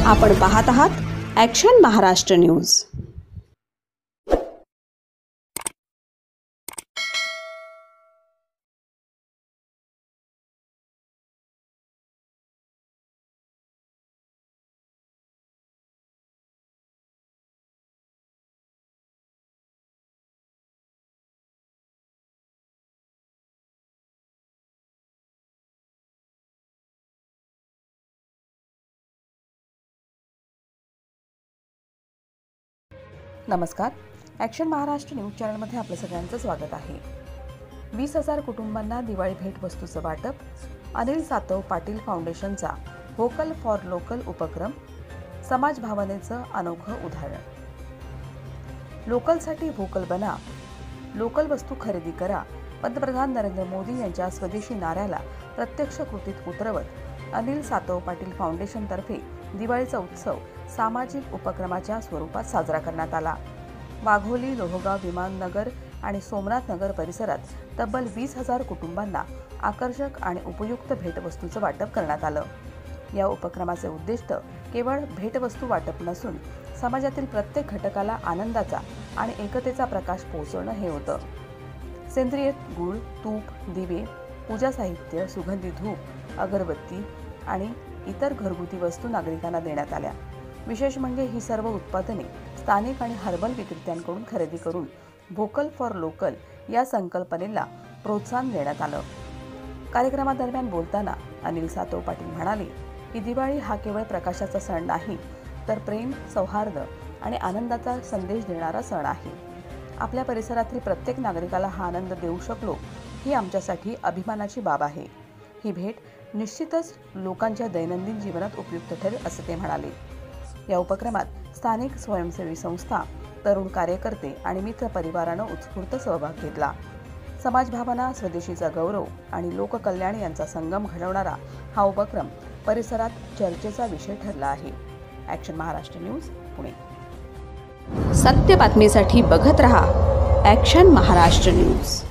आपण पाहत आहात ॲक्शन महाराष्ट्र न्यूज। नमस्कार, ॲक्शन महाराष्ट्र न्यूज चॅनलमध्ये आपलं सगळ्यांचं स्वागत आहे। 20,000 कुटुंबांना दिवाळी भेटवस्तूचं वाटप, अनिल सातव पाटील फाउंडेशनचा व्होकल फॉर लोकल उपक्रम, समाज भावनेचं अनोखं उदाहरण। लोकलसाठी व्होकल बना, लोकल वस्तू खरेदी करा, पंतप्रधान नरेंद्र मोदी यांच्या स्वदेशी नाऱ्याला प्रत्यक्ष कृतीत उतरवत अनिल सातव पाटील फाउंडेशनतर्फे दिवाळीचा उत्सव सामाजिक उपक्रमाच्या स्वरूपात साजरा करण्यात आला। वाघोली, लोहगाव, विमाननगर आणि सोमनाथ नगर परिसरात तब्बल 20,000 कुटुंबांना आकर्षक आणि उपयुक्त भेटवस्तूचं वाटप करण्यात आलं। या उपक्रमाचे उद्दिष्ट केवळ भेटवस्तू वाटप नसून समाजातील प्रत्येक घटकाला आनंदाचा आणि एकतेचा प्रकाश पोहोचवणं हे होतं। सेंद्रिय गूळ, तूप, दिवे, पूजा साहित्य, सुगंधी धूप, अगरबत्ती आणि इतर घरगुती वस्तू नागरिकांना देण्यात आल्या। विशेष म्हणजे ही सर्व उत्पादने स्थानिक आणि हर्बल विक्रेत्यांकडून खरेदी करून व्होकल फॉर लोकल या संकल्पनेला प्रोत्साहन देण्यात आलं। कार्यक्रमादरम्यान बोलताना अनिल सातव पाटील म्हणाले की दिवाळी हा केवळ प्रकाशाचा सण नाही, तर प्रेम, सौहार्द आणि आनंदाचा संदेश देणारा सण आहे। आपल्या परिसरातील प्रत्येक नागरिकाला हा आनंद देऊ शकलो ही आमच्यासाठी अभिमानाची बाब आहे। ही भेट निश्चितच लोकांच्या दैनंदिन जीवनात उपयुक्त ठरेल असं ते म्हणाले। या उपक्रमात स्थानिक स्वयंसेवी संस्था, तरुण कार्यकर्ते आणि मित्र परिवारानं उत्स्फूर्त सहभाग घेतला। समाजभावना, स्वदेशीचा गौरव आणि लोककल्याण यांचा संगम घडवणारा हा उपक्रम परिसरात चर्चेचा विषय ठरला आहे। Action Maharashtra news, Pune. सत्य बातमीसाठी बघत रहा ॲक्शन महाराष्ट्र न्यूज।